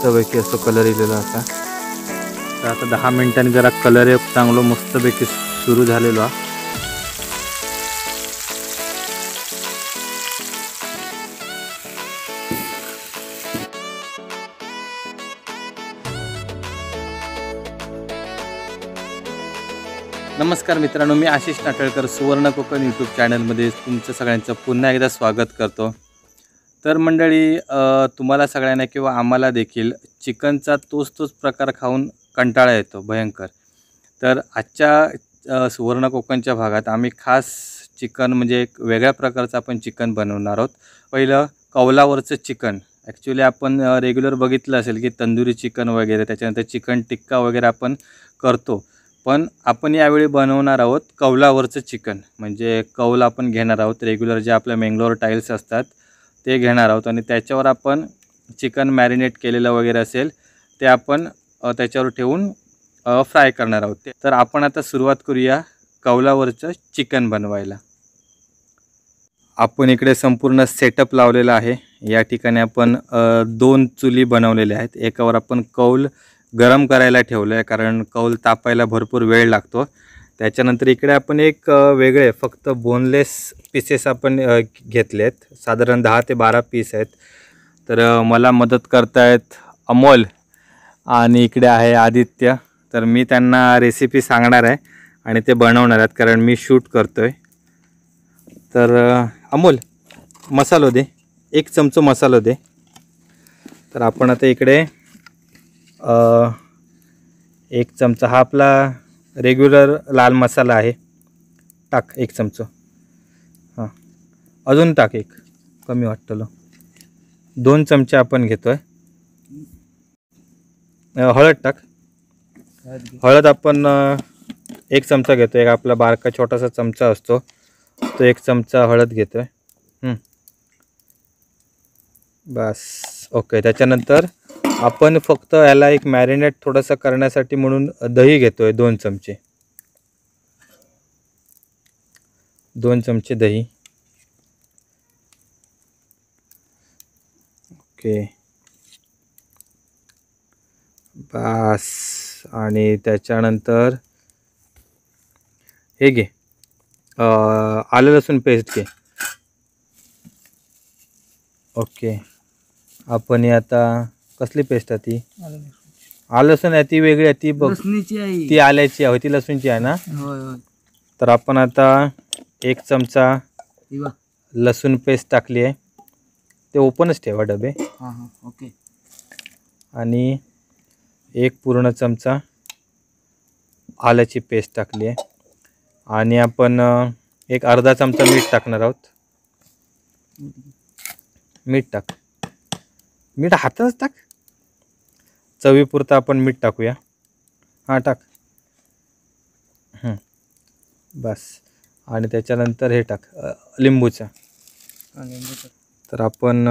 मस्तपैकी असं कलर इलेला असा. तर आता 10 मिनिटांनी जरा कलर एक चांगलो मस्तपैकी सुरू झालेलो हा. नमस्कार मित्रांनो, मी आशिष नाटळकर सुवर्ण कोकण यूट्यूब चॅनलमध्ये तुमचं सगळ्यांचं पुन्हा एकदा स्वागत करतो. तर मंडळी, तुम्हाला सगळ्यांना किंवा आम्हाला देखील चिकनचा तोच प्रकार खाऊन कंटाळा येतो भयंकर. तर आजच्या सुवर्ण कोकणच्या भागात आम्ही खास चिकन म्हणजे एक वेगळ्या प्रकारचं आपण चिकन बनवणार आहोत. पहिलं कौलावरचं चिकन. ॲक्च्युली आपण रेग्युलर बघितलं असेल की तंदुरी चिकन वगैरे, त्याच्यानंतर चिकन टिक्का वगैरे आपण करतो. पण आपण यावेळी बनवणार आहोत कौलावरचं चिकन. म्हणजे कौल आपण घेणार आहोत, रेग्युलर जे आपल्या मेंगलोर टाईल्स असतात ते घेणार आहोत आणि त्याच्यावर आपण चिकन मॅरिनेट केलेलं वगैरे असेल ते आपण त्याच्यावर ठेवून फ्राय करणार आहोत. तर आपण आता सुरुवात करूया कौलावरचं चिकन बनवायला. आपण इकडे संपूर्ण सेटअप लावलेला आहे. या ठिकाणी आपण 2 चुली बनवलेल्या आहेत. एकावर आपण कौल गरम करायला ठेवलं आहे, कारण कौल तापायला भरपूर वेळ लागतो. त्याच्यानंतर इकडे आपण एक वेगळे फक्त बोनलेस पीसेस आपण घेतले आहेत. साधारण 10 ते 12 पीस आहेत. तर मला मदत करतायत अमोल आणि इकडे आहे आदित्य. तर मी त्यांना रेसिपी सांगणार आहे आणि ते बनवणार आहेत, कारण मी शूट करतो आहे. तर अमोल, मसालो दे, 1 चमचा मसालो दे. तर आपण आता इकडे 1 चमचा हा आपला रेग्युलर लाल मसाला आहे, टाक 1 चमचा. हां, अजून टाक, 1 कमी वाटतं. 2 चमचे आपण घेतो आहे. हळद टाक. हळद आपण 1 चमचा घेतो. एक आपला बारका छोटासा चमचा असतो तो 1 चमचा हळद घेतो आहे. बस, ओके. त्याच्यानंतर आपण फक्त याला एक मॅरिनेट थोडंसं करण्यासाठी म्हणून दही घेतो आहे 2 चमचे. 2 चमचे दही. ओके, बस. आणि त्याच्यानंतर हे घे, आलं लसूण पेस्ट घे. ओके, आपण आता कसली पेस्ट आहे ती? आलं लसूण आहे ती वेगळी आहे, ती बघ, ती आल्याची आहे, ती लसूणची आहे ना? तर आपण आता 1 चमचा लसूण पेस्ट टाकली आहे. ते ओपनच ठेवा डबे. ओके. आणि 1 पूर्ण चमचा आल्याची पेस्ट टाकली आहे. आणि आपण एक अर्धा चमचा मीठ टाकणार आहोत. मीठ टाक, मीठ हाताच टाक. चवीपुरतं आपण मीठ टाकूया. हां, टाक. बस. आणि त्याच्यानंतर हे टाक, लिंबूचा. तर आपण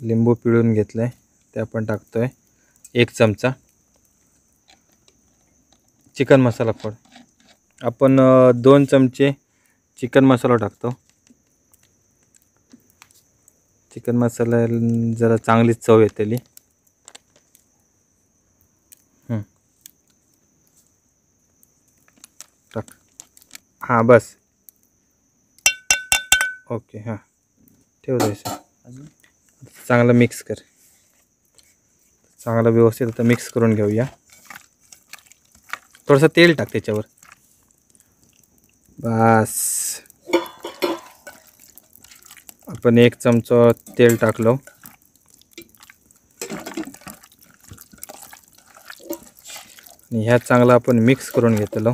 लिंबू पिळून घेतलं आहे, ते आपण टाकतो आहे 1 चमचा. चिकन मसाला फोड. आपण 2 चमचे चिकन मसाला टाकतो. चिकन मसाला जरा चांगलीच चव येतेली. टाक. हां, बस. ओके. हां, ठेव द्यायचं. चांगलं मिक्स कर. चांगलं व्यवस्थित आता मिक्स करून घेऊया. थोडंसं तेल टाक त्याच्यावर. बस. आपण 1 चमचा तेल टाकलो. आणि ह्या चांगला आपण मिक्स करून घेतलो.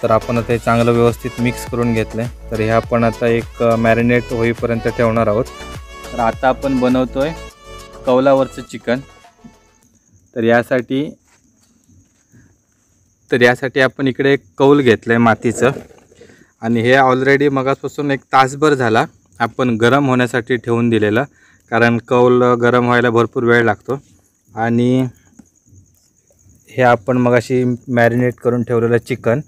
तर आपण आता हे चांगलं व्यवस्थित मिक्स करून घेतलं आहे. तर हे आपण आता एक मॅरिनेट होईपर्यंत ठेवणार आहोत. तर आता आपण बनवतो आहे कौलावरचं चिकन. तर यासाठी आपण इकडे एक कौल घेतलं आहे मातीचं. आणि हे ऑलरेडी मगापासून 1 तासभर झाला आपण गरम होण्यासाठी ठेवून दिलेलं, कारण कौल गरम व्हायला भरपूर वेळ लागतो. आणि हे आपण मगाशी मॅरिनेट करून ठेवलेलं चिकन.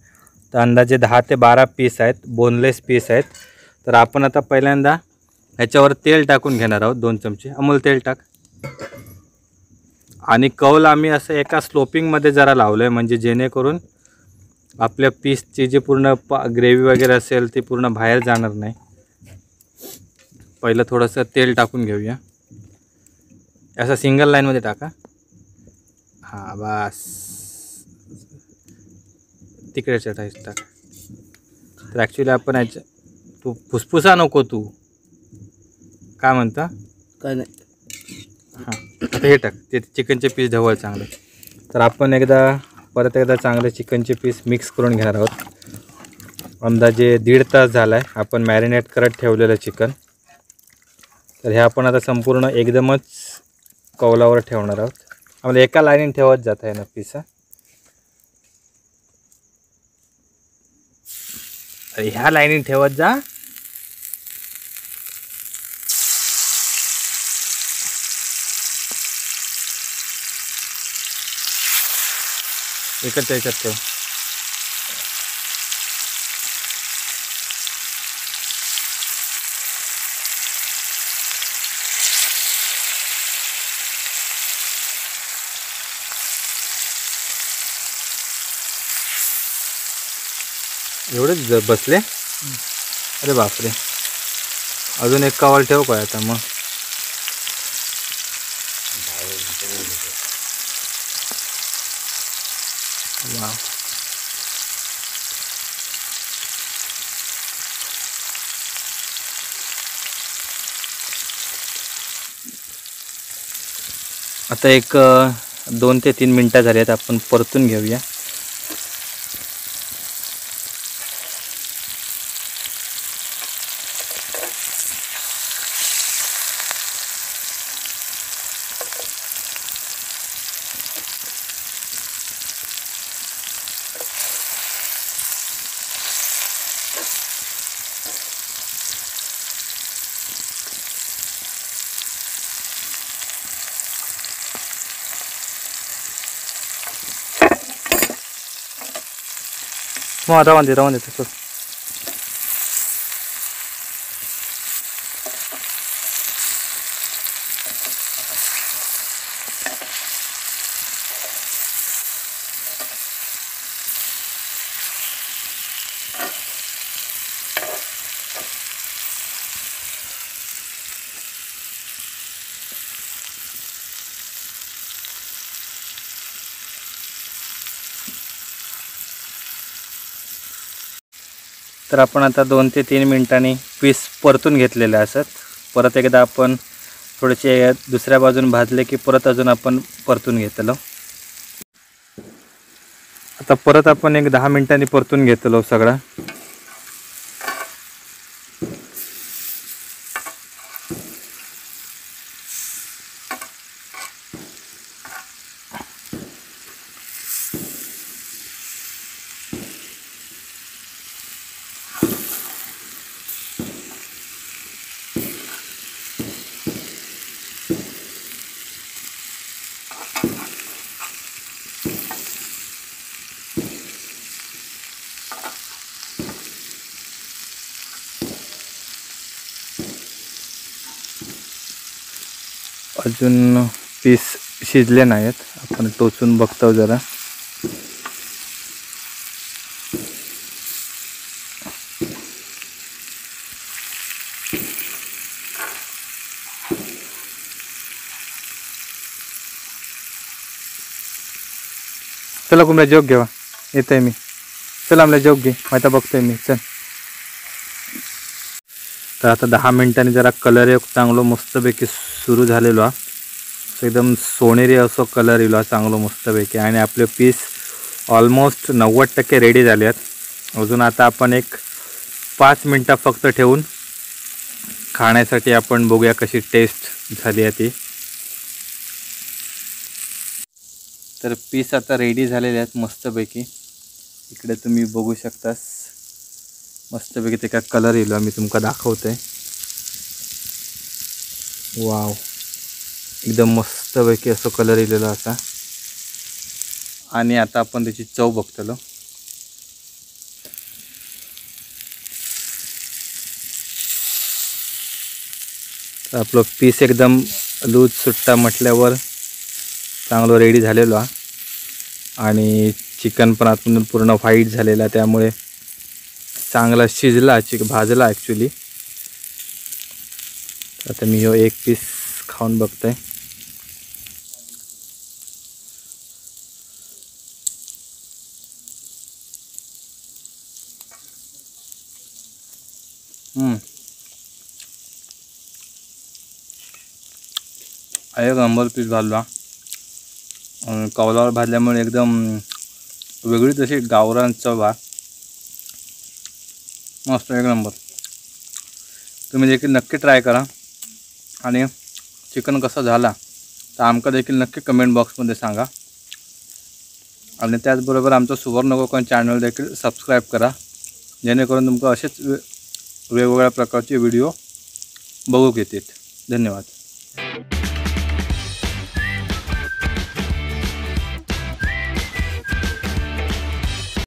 तर अंदाजे 10 ते 12 पीस आहेत, बोनलेस पीस आहेत. तर आपण आता पहिल्यांदा ह्याच्यावर तेल टाकून घेणार आहोत. 2 चमचे अमूल तेल टाक. आणि कौल आम्ही असं एका स्लोपिंगमध्ये जरा लावलं आहे, म्हणजे जेणेकरून आपल्या पीसची जी पूर्ण ग्रेव्ही वगैरे असेल ती पूर्ण बाहेर जाणार नाही. पहिलं थोडंसं तेल टाकून घेऊया. असं सिंगल लाईनमध्ये टाका. हां बस, तिकडेच्या टाईस टाक. तर ॲक्च्युली आपण ह्याच्या तू फुसफुसा नको, तू काय म्हणता? काय नाही. हां आता हे टाक, ते चिकनचे पीस ढवळ चांगले. तर आपण परत एकदा चांगले चिकनचे पीस मिक्स करून घेणार आहोत. अंदाजे 1.5 तास झाला आहे आपण मॅरिनेट करत ठेवलेलं चिकन. तर हे आपण आता संपूर्ण एकदमच कौलावर ठेवणार आहोत. आम्हाला एका लाईनीने ठेवत जात आहे ना पीस. तर ह्या लाईनीने ठेवत जा. एकच याच्यात ठेव. एवढेच बसले? अरे बापरे, अजून एक कॉल ठेव काय आता मग. वाव, आता एक 2 ते 3 मिनटं झाली आहेत. आपण परतून घेऊया. मग राहून दे तसंच. तर आपण आता 2 ते 3 मिनिटांनी पीस परतून घेतलेले असत. परत एकदा आपण थोडेसे दुसऱ्या बाजून भाजले की परत अजून आपण परतून घेतलो. आता परत आपण एक 10 मिनिटांनी परतून घेतलो सगळं. अजून पीस शिजले नाहीत, आपण टोचून बघतो जरा. चला कुमला जोग घेवा, येतोय मी. चला आम्हाला जोग घे, आता बघतोय मी. चल. तर आता 10 मिनिटांनी जरा कलर एक चांगलो मस्तपैकी सुरू झालेलो. एकदम सोनेरी असो कलर येलो चांगलो मस्तपैकी. आणि आपले पीस ऑलमोस्ट 90% रेडी झाले आहेत. अजून आता आपण एक 5 मिनटं फक्त ठेवून खाण्यासाठी आपण बघूया कशी टेस्ट झाली आहे ती. तर पीस आता रेडी झालेले आहेत मस्तपैकी. इकडे तुम्ही बघू शकता मस्तपैकी ते काय कलर येलो मी तुमका दाखवतोय. वाव, एकदम मस्तपैकी असं कलर इलेला असा. आणि आता आपण त्याची चव बघतलो. तर आपलं पीस एकदम लूज सुट्टा म्हटल्यावर चांगलं रेडी झालेलो आहे. आणि चिकन पण आतून पूर्ण व्हाईट झालेला, त्यामुळे चांगला शिजला, भाजला ॲक्च्युली. आता मी ह्यो एक पीस खाऊन बघतोय. एक नंबर पीस भाजला. कौलावर भाजल्यामुळे एकदम वेगळीच अशी गावरान चव आहे. मस्त, एक नंबर. तुम्ही देखील नक्की ट्राय करा. आणि चिकन कसा झाला तर आमका देखील नक्की कमेंट बॉक्समध्ये सांगा. आणि त्याचबरोबर आमचं सुवर्ण कोकण चॅनल देखील सबस्क्राईब करा, जेणेकरून तुमका असेच वेगवेगळ्या प्रकारचे व्हिडिओ बघूक येतील. धन्यवाद.